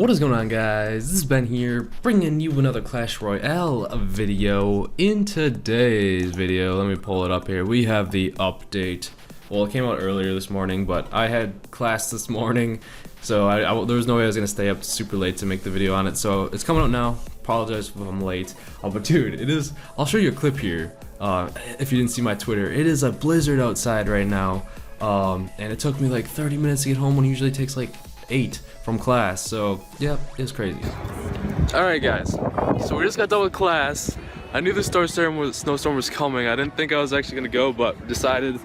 What is going on, guys? This is Ben here, bringing you another Clash Royale video. In today's video, let me pull it up here, we have the update. Well, it came out earlier this morning, but I had class this morning, so there was no way I was going to stay up super late to make the video on it, so it's coming out now. Apologize if I'm late. But dude, it is, I'll show you a clip here, if you didn't see my Twitter. It is a blizzard outside right now, and it took me like 30 minutes to get home when it usually takes like 8 from class, so yeah, it's crazy. Alright guys, so we just got done with class. I knew the snowstorm was coming. I didn't think I was actually gonna go, but decided.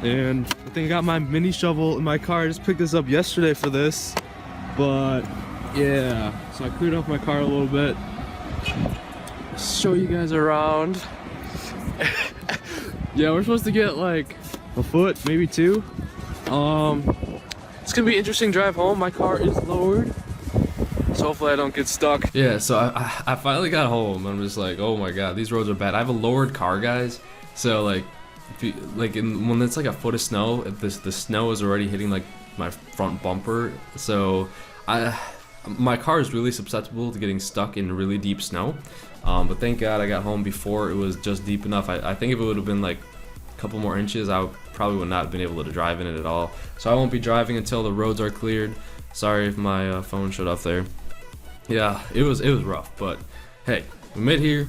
And I think I got my mini shovel in my car. I just picked this up yesterday for this, but yeah, so I cleared off my car a little bit. Show you guys around. Yeah, we're supposed to get like a foot, maybe 2. It's gonna be an interesting drive home. My car is lowered, so hopefully I don't get stuck. Yeah, so I finally got home. I'm just like, oh my god, these roads are bad. I have a lowered car, guys. So like, when it's like a foot of snow, the snow is already hitting like my front bumper. So my car is really susceptible to getting stuck in really deep snow. But thank God I got home before it was just deep enough. I think if it would have been like a couple more inches, I probably would not have been able to drive in it at all. So I won't be driving until the roads are cleared. Sorry if my phone showed up there. Yeah, it was rough, but hey, we made here.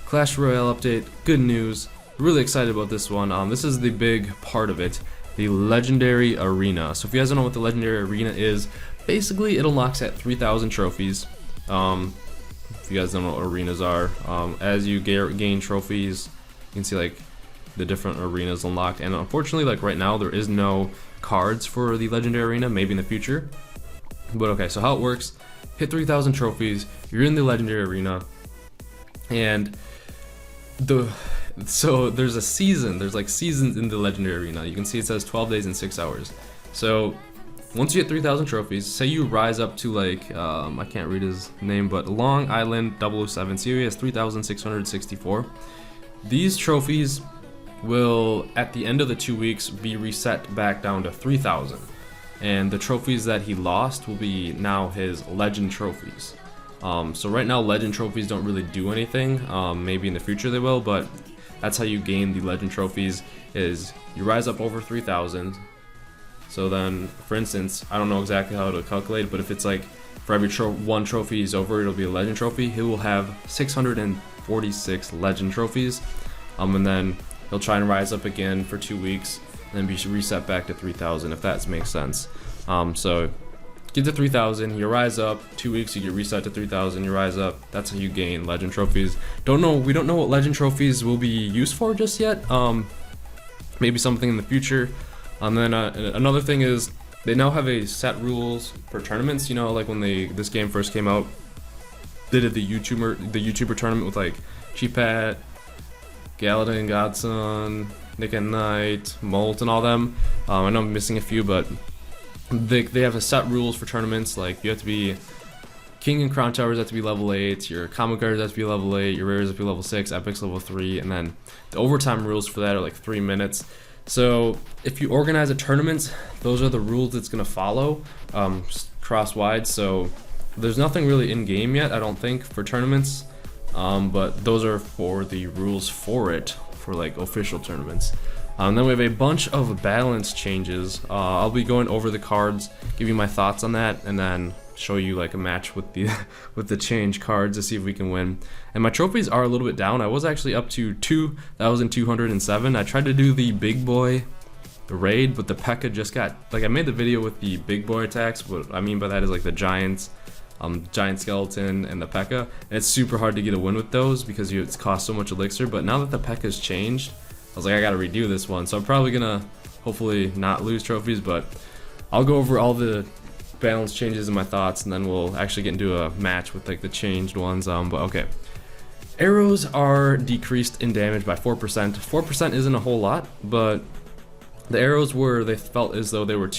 Clash Royale update, good news. Really excited about this one. This is the big part of it, the legendary arena. So if you guys don't know what the legendary arena is, basically it unlocks at 3,000 trophies. If you guys don't know what arenas are, as you gain trophies, you can see like the different arenas unlocked, and unfortunately like right now there is no cards for the legendary arena, maybe in the future. But okay, so how it works, hit 3,000 trophies, you're in the legendary arena, and so there's a season, there's like seasons in the legendary arena. You can see it says 12 days and 6 hours. So once you get 3,000 trophies, say you rise up to like I can't read his name, but Long Island 007, see he has 3,664. These trophies will, at the end of the 2 weeks, be reset back down to 3,000, and the trophies that he lost will be now his legend trophies. So right now legend trophies don't really do anything. Maybe in the future they will, but that's how you gain the legend trophies, is you rise up over 3,000. So then, for instance, I don't know exactly how to calculate, but if it's like for every one trophy he's over, it'll be a legend trophy. He will have 646 legend trophies, and then he'll try and rise up again for 2 weeks, and then be reset back to 3,000, if that makes sense. So get to 3,000, you rise up, 2 weeks, you get reset to 3,000, you rise up. That's how you gain legend trophies. We don't know what legend trophies will be used for just yet. Maybe something in the future. And then another thing is, they now have a set rules for tournaments. You know, like when this game first came out, they did the YouTuber tournament with like Cheapat, Galadin, Godson, Nick and Knight, Molt, and all them. I know I'm missing a few, but they have a set rules for tournaments. Like you have to be King and Crown Towers have to be level 8, your common cards have to be level 8, your rares have to be level 6, epics level 3, and then the overtime rules for that are like 3 minutes. So if you organize a tournament, those are the rules it's gonna follow, cross-wide. So there's nothing really in game yet, I don't think, for tournaments. But those are for the rules for it, for like official tournaments. Then we have a bunch of balance changes. I'll be going over the cards, give you my thoughts on that, and then show you like a match with the change cards to see if we can win. And my trophies are a little bit down. I was actually up to 2,207. I tried to do the big boy raid, but the P.E.K.K.A just got, like, I made the video with the big boy attacks. What I mean by that is like the giant skeleton and the P.E.K.K.A, and it's super hard to get a win with those because it costs so much elixir. But now that the P.E.K.K.A's changed, I was like, I gotta redo this one, so I'm probably gonna hopefully not lose trophies, but I'll go over all the balance changes and my thoughts, and then we'll actually get into a match with like the changed ones. But okay, arrows are decreased in damage by 4%. 4% isn't a whole lot, but the arrows they felt as though they were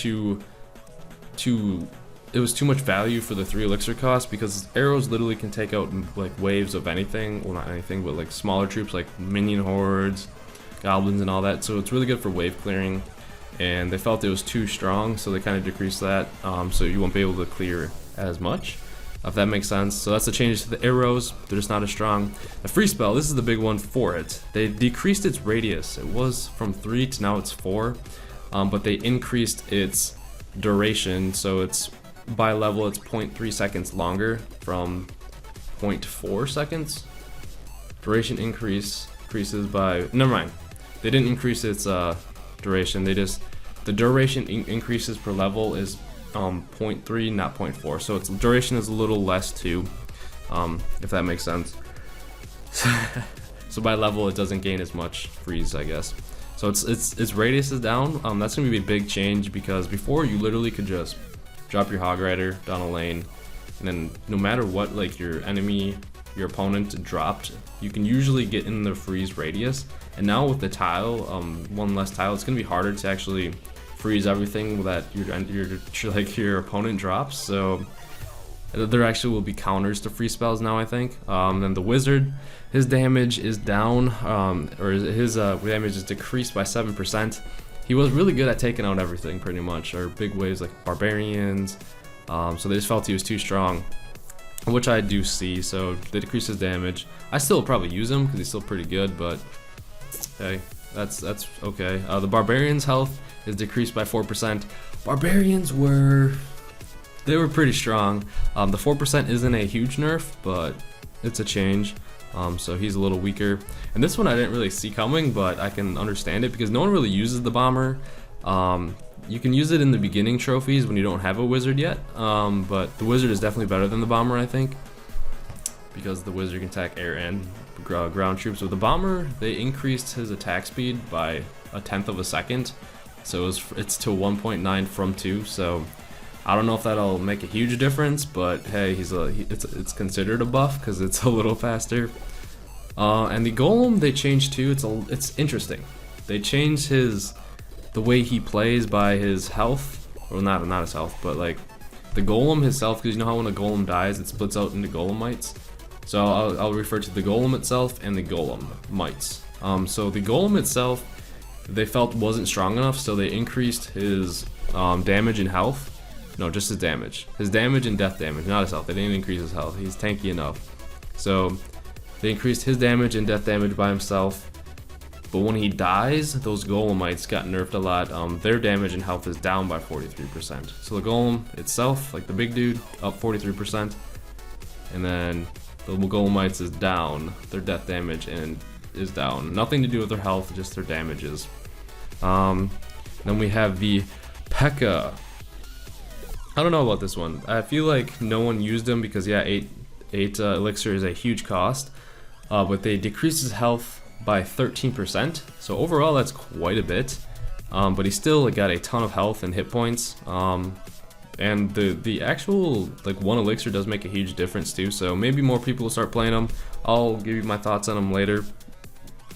it was too much value for the 3 elixir cost, because arrows literally can take out like waves of anything, well not anything, but like smaller troops like minion hordes, goblins and all that. So it's really good for wave clearing, and they felt it was too strong, so they kind of decreased that, so you won't be able to clear as much, if that makes sense. So that's the change to the arrows. They're just not as strong. The free spell, this is the big one for it. They decreased its radius. It was from 3 to now it's 4, but they increased its duration, so it's by level it's 0.3 seconds longer from 0.4 seconds. Duration increases by, never mind, they didn't increase its duration, the duration increases per level is 0.3, not 0.4, so its duration is a little less too, if that makes sense. So by level it doesn't gain as much freeze, I guess. So its radius is down. That's gonna be a big change, because before you literally could just drop your hog rider down a lane, and then no matter what like your opponent dropped, you can usually get in the freeze radius. And now with the tile, one less tile, it's gonna be harder to actually freeze everything that your opponent drops. So there actually will be counters to free spells now, I think. Then the wizard, his damage is down, or his damage is decreased by 7%. He was really good at taking out everything pretty much, or big waves like barbarians. So they just felt he was too strong, which I do see. So they decrease his damage. I still probably use him because he's still pretty good, but hey, that's okay. The barbarians' health is decreased by 4%. Barbarians were pretty strong. The 4% isn't a huge nerf, but it's a change. So he's a little weaker. And this one I didn't really see coming, but I can understand it because no one really uses the bomber. You can use it in the beginning trophies when you don't have a wizard yet, but the wizard is definitely better than the bomber, I think, because the wizard can attack air and ground troops. With the bomber, they increased his attack speed by 1/10 of a second, so it's to 1.9 from 2. So I don't know if that'll make a huge difference, but hey, it's considered a buff because it's a little faster. And the golem they changed too. It's interesting. They changed the way he plays by his health, or not his health, but like the golem himself, because you know how when a golem dies, it splits out into golemites. So I'll refer to the golem itself and the golem mites. So the golem itself, they felt wasn't strong enough, so they increased his damage and health. No, just his damage. His damage and death damage, not his health. They didn't increase his health. He's tanky enough. So they increased his damage and death damage by himself. But when he dies, those golemites got nerfed a lot. Their damage and health is down by 43%. So the golem itself, like the big dude, up 43%. And then the golemites is down. Their death damage and is down. Nothing to do with their health, just their damages. Then we have the P.E.K.K.A. I don't know about this one. I feel like no one used him because yeah, 8 elixir is a huge cost. But they decreased his health by 13%. So overall that's quite a bit. But he still got a ton of health and hit points. And the actual like 1 elixir does make a huge difference too. So maybe more people will start playing him. I'll give you my thoughts on him later,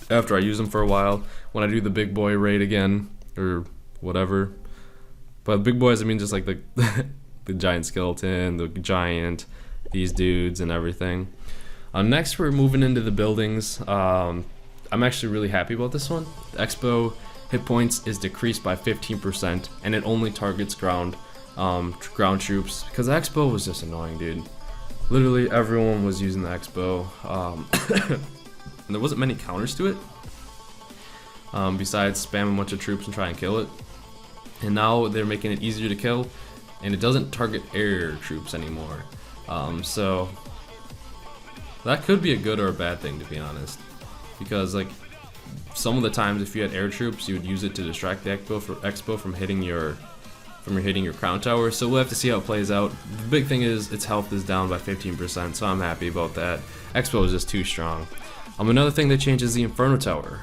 after I use him for a while, when I do the big boy raid again or whatever. But big boys, I mean just like the the giant skeleton, the giant, these dudes and everything. Next we're moving into the buildings. I'm actually really happy about this one. The Expo hit points is decreased by 15%, and it only targets ground troops, because the Expo was just annoying, dude. Literally everyone was using the Expo. And there wasn't many counters to it, besides spam a bunch of troops and try and kill it. And now they're making it easier to kill, and it doesn't target air troops anymore. So that could be a good or a bad thing, to be honest, because like some of the times if you had air troops, you would use it to distract the Expo from hitting your crown tower. So we'll have to see how it plays out. The big thing is its health is down by 15%, so I'm happy about that. Expo is just too strong. Another thing that changes the Inferno Tower.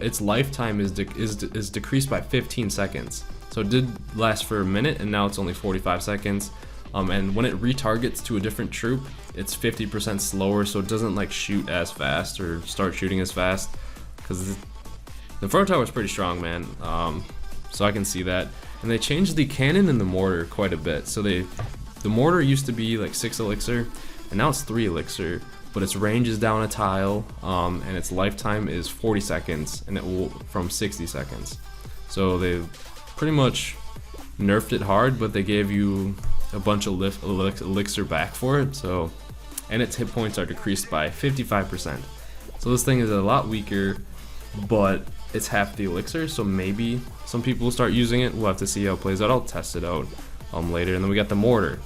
Its lifetime is decreased by 15 seconds. So it did last for a minute, and now it's only 45 seconds. And when it retargets to a different troop, it's 50% slower, so it doesn't like shoot as fast or start shooting as fast. Because the Inferno Tower is pretty strong, man. So I can see that. And they changed the cannon and the mortar quite a bit. So the mortar used to be like 6 elixir, and now it's 3 elixir. But its range is down a tile, and its lifetime is 40 seconds, and it will from 60 seconds. So they pretty much nerfed it hard, but they gave you a bunch of elixir back for it. So, and its hit points are decreased by 55%. So this thing is a lot weaker, but it's half the elixir, so maybe some people will start using it. We'll have to see how it plays out. I'll test it out later. And then we got the mortar.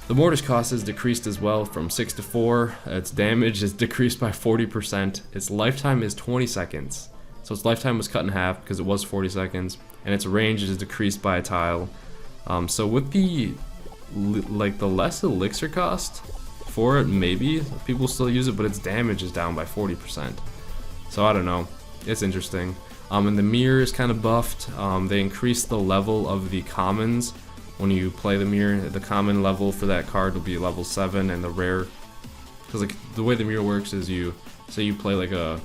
The mortar's cost is decreased as well from 6 to 4. Its damage is decreased by 40%. Its lifetime is 20 seconds. So its lifetime was cut in half because it was 40 seconds. And its range is decreased by a tile. So with the less elixir cost for it, maybe people still use it, but its damage is down by 40%. So I don't know. It's interesting. And the mirror is kind of buffed. They increased the level of the commons. When you play the mirror, the common level for that card will be level 7, and the rare, because like the way the mirror works is you say you play like a,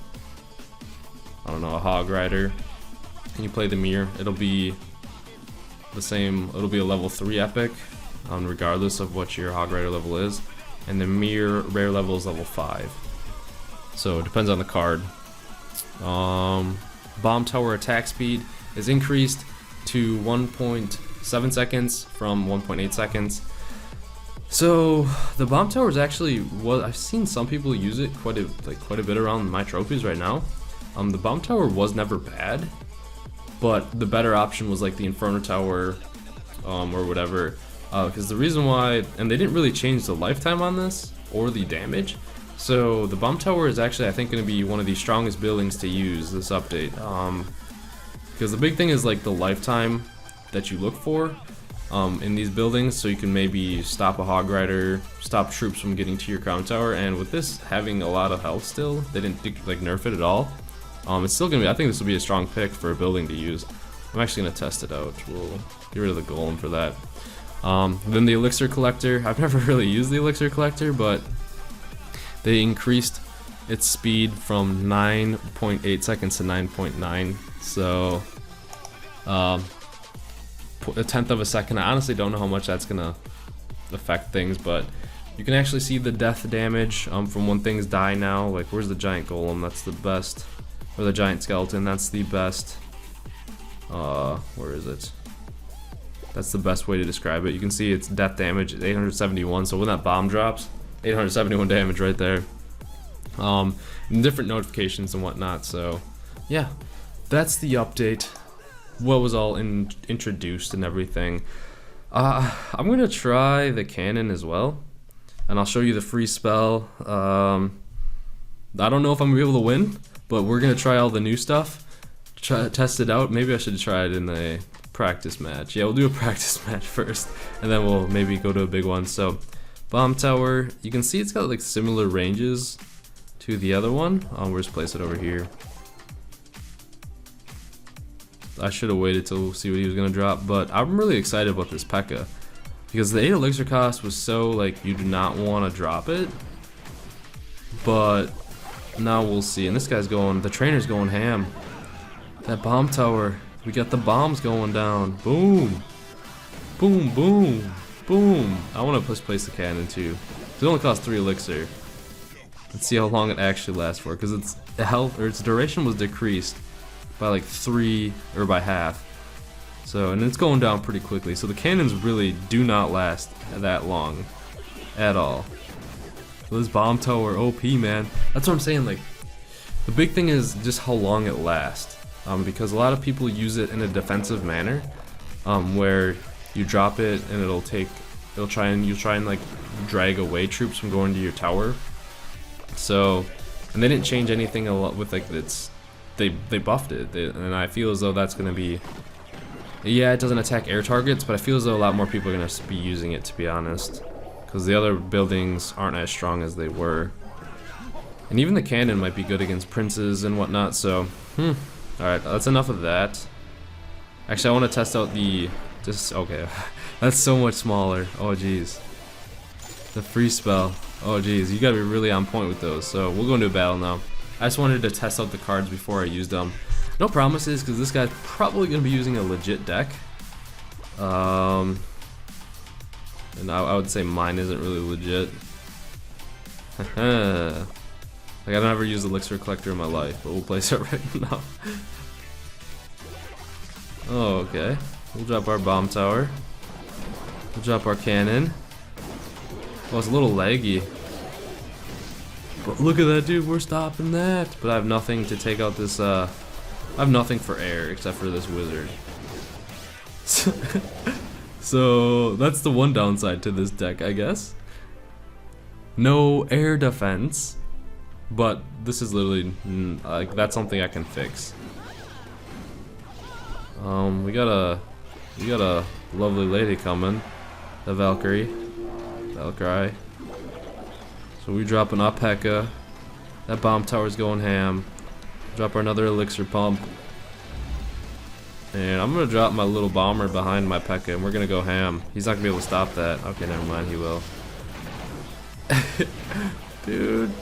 I don't know, a hog rider, and you play the mirror, it'll be the same, it'll be a level 3 epic, regardless of what your hog rider level is, and the mirror rare level is level 5. So it depends on the card. Bomb tower attack speed is increased to 1.7 seconds from 1.8 seconds. So the bomb tower is actually I've seen some people use it quite a bit around my trophies right now. The bomb tower was never bad, but the better option was like the inferno tower, or whatever. Because the reason why, and they didn't really change the lifetime on this or the damage. So the bomb tower is actually, I think, going to be one of the strongest buildings to use this update. Because the big thing is like the lifetime that you look for in these buildings, so you can maybe stop a hog rider, stop troops from getting to your crown tower. And with this having a lot of health still, they didn't like nerf it at all. It's still gonna be, I think this will be a strong pick for a building to use. I'm actually gonna test it out. We'll get rid of the golem for that. Then the elixir collector. I've never really used the elixir collector, but they increased its speed from 9.8 seconds to 9.9. So a tenth of a second. I honestly don't know how much that's gonna affect things, but you can actually see the death damage from when things die now. Like, where's the giant golem? That's the best. Or the giant skeleton, that's the best. Where is it? That's the best way to describe it. You can see its death damage is 871, so when that bomb drops, 871 damage right there. And different notifications and whatnot, so yeah, that's the update. What was all introduced and everything. I'm gonna try the cannon as well, and I'll show you the free spell. I don't know if I'm gonna be able to win, but we're gonna try all the new stuff, test it out. Maybe I should try it in a practice match. Yeah, we'll do a practice match first, and then we'll maybe go to a big one. So bomb tower, you can see it's got like similar ranges to the other one. We'll just place it over here. I should have waited to see what he was gonna drop, but I'm really excited about this P.E.K.K.A. because the 8 elixir cost was so like you do not want to drop it, but now we'll see. And this guy's going, the trainer's going ham. That bomb tower, we got the bombs going down. Boom, boom, boom, boom. I want to place the cannon too. It only costs 3 elixir. Let's see how long it actually lasts for, because its health or its duration was decreased by like 3 or by half. So, and it's going down pretty quickly. So the cannons really do not last that long at all. So this bomb tower OP, man. That's what I'm saying. Like, the big thing is just how long it lasts. Because a lot of people use it in a defensive manner, where you drop it and you'll try and like drag away troops from going to your tower. So, and they didn't change anything a lot with like they buffed it, and I feel as though that's gonna be, yeah, it doesn't attack air targets, but I feel as though a lot more people are gonna be using it, to be honest, because the other buildings aren't as strong as they were, and even the cannon might be good against princes and whatnot. So, all right, that's enough of that. Actually, I want to test out okay, that's so much smaller. Oh geez, the free spell. Oh geez, you gotta be really on point with those. So we'll go into a battle now. I just wanted to test out the cards before I used them. No promises, because this guy's probably going to be using a legit deck. And I would say mine isn't really legit. Like, I've never used Elixir Collector in my life, but we'll place it right now. Oh, okay. We'll drop our bomb tower. We'll drop our cannon. Oh, it's a little laggy. But look at that, dude. We're stopping that. But I have nothing to take out this. I have nothing for air except for this wizard. So that's the one downside to this deck, I guess. No air defense. But this is literally like that's something I can fix. We got a lovely lady coming, the Valkyrie. So we drop an Alpaca. That bomb tower's going ham. Drop our another elixir pump. And I'm gonna drop my little bomber behind my P.E.K.K.A. and we're gonna go ham. He's not gonna be able to stop that. Okay, never mind, he will. Dude,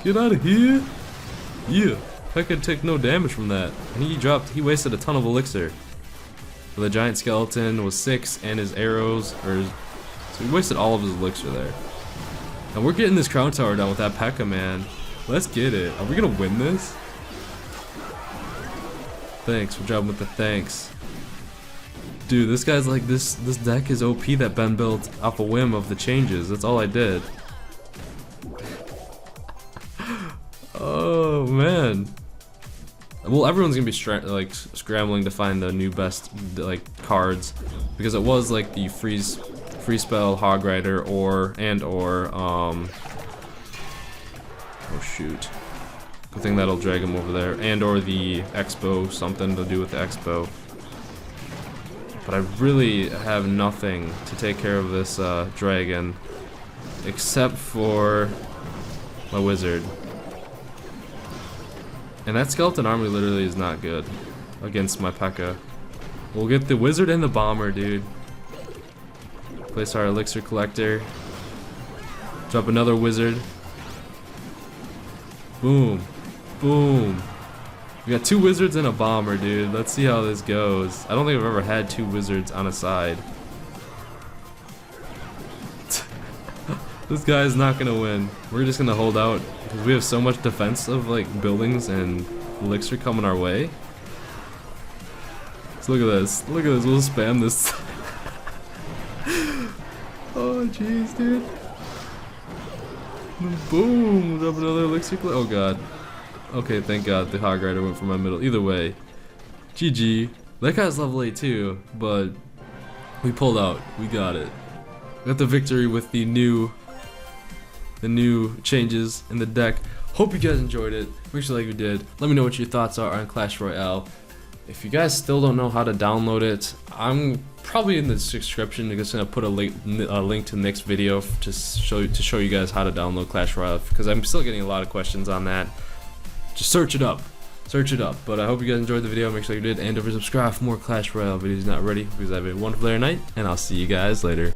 get out of here. Yeah, P.E.K.K.A. take no damage from that. And he wasted a ton of elixir. But the giant skeleton was 6 and his arrows, so he wasted all of his elixir there. And we're getting this crown tower down with that P.E.K.K.A. man. Let's get it. Are we gonna win this? Thanks, we're dropping with the thanks. Dude, this guy's like, this deck is OP that Ben built off a whim of the changes. That's all I did. Oh man. Well, everyone's gonna be scrambling to find the new best cards, because it was like the free spell Hog Rider or oh shoot. Good thing that'll drag him over there, and or the Expo, something to do with the Expo. But I really have nothing to take care of this dragon except for my wizard. And that skeleton army literally is not good against my P.E.K.K.A. We'll get the wizard and the bomber, dude. Place our elixir collector. Drop another wizard. Boom. Boom. We got 2 wizards and a bomber, dude. Let's see how this goes. I don't think I've ever had 2 wizards on a side. This guy is not gonna win. We're just gonna hold out because we have so much defensive buildings and elixir coming our way. So look at this. Look at this. We'll spam this. Oh jeez, dude. Boom. Drop another elixir. Oh god. Okay, thank god the Hog Rider went for my middle. Either way, GG. That guy's level 8 too, but we pulled out. We got it. Got the victory with the new changes in the deck. Hope you guys enjoyed it. Make sure you did. Let me know what your thoughts are on Clash Royale. If you guys still don't know how to download it, I'm probably in the description. I'm just gonna put a link to the next video to show you guys how to download Clash Royale, because I'm still getting a lot of questions on that. Just search it up. But I hope you guys enjoyed the video. Make sure you did, and don't forget to subscribe for more Clash Royale videos not ready, because I have a wonderful night, and I'll see you guys later.